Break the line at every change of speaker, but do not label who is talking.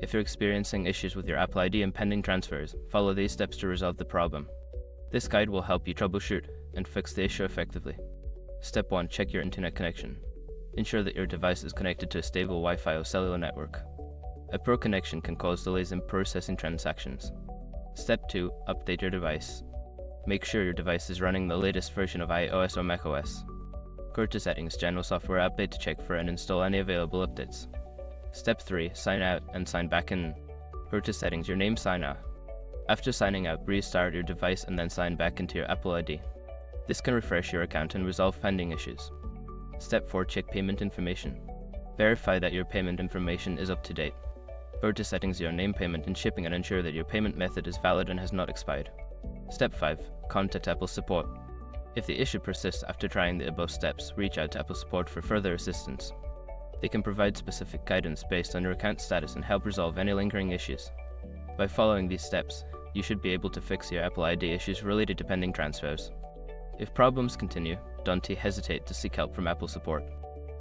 If you're experiencing issues with your Apple ID and pending transfers, follow these steps to resolve the problem. This guide will help you troubleshoot and fix the issue effectively. Step 1. Check your internet connection. Ensure that your device is connected to a stable Wi-Fi or cellular network. A poor connection can cause delays in processing transactions. Step 2. Update your device. Make sure your device is running the latest version of iOS or macOS. Go to Settings, General Software Update to check for and install any available updates. Step 3. Sign out and sign back in. Go to Settings, your name, sign out. After signing out, restart your device and then sign back into your Apple ID. This can refresh your account and resolve pending issues. Step 4. Check payment information. Verify that your payment information is up to date. Go to Settings, your name, payment and shipping and ensure that your payment method is valid and has not expired. Step 5. Contact Apple Support. If the issue persists after trying the above steps, reach out to Apple Support for further assistance. They can provide specific guidance based on your account status and help resolve any lingering issues. By following these steps, you should be able to fix your Apple ID issues related to pending transfers. If problems continue, don't hesitate to seek help from Apple Support.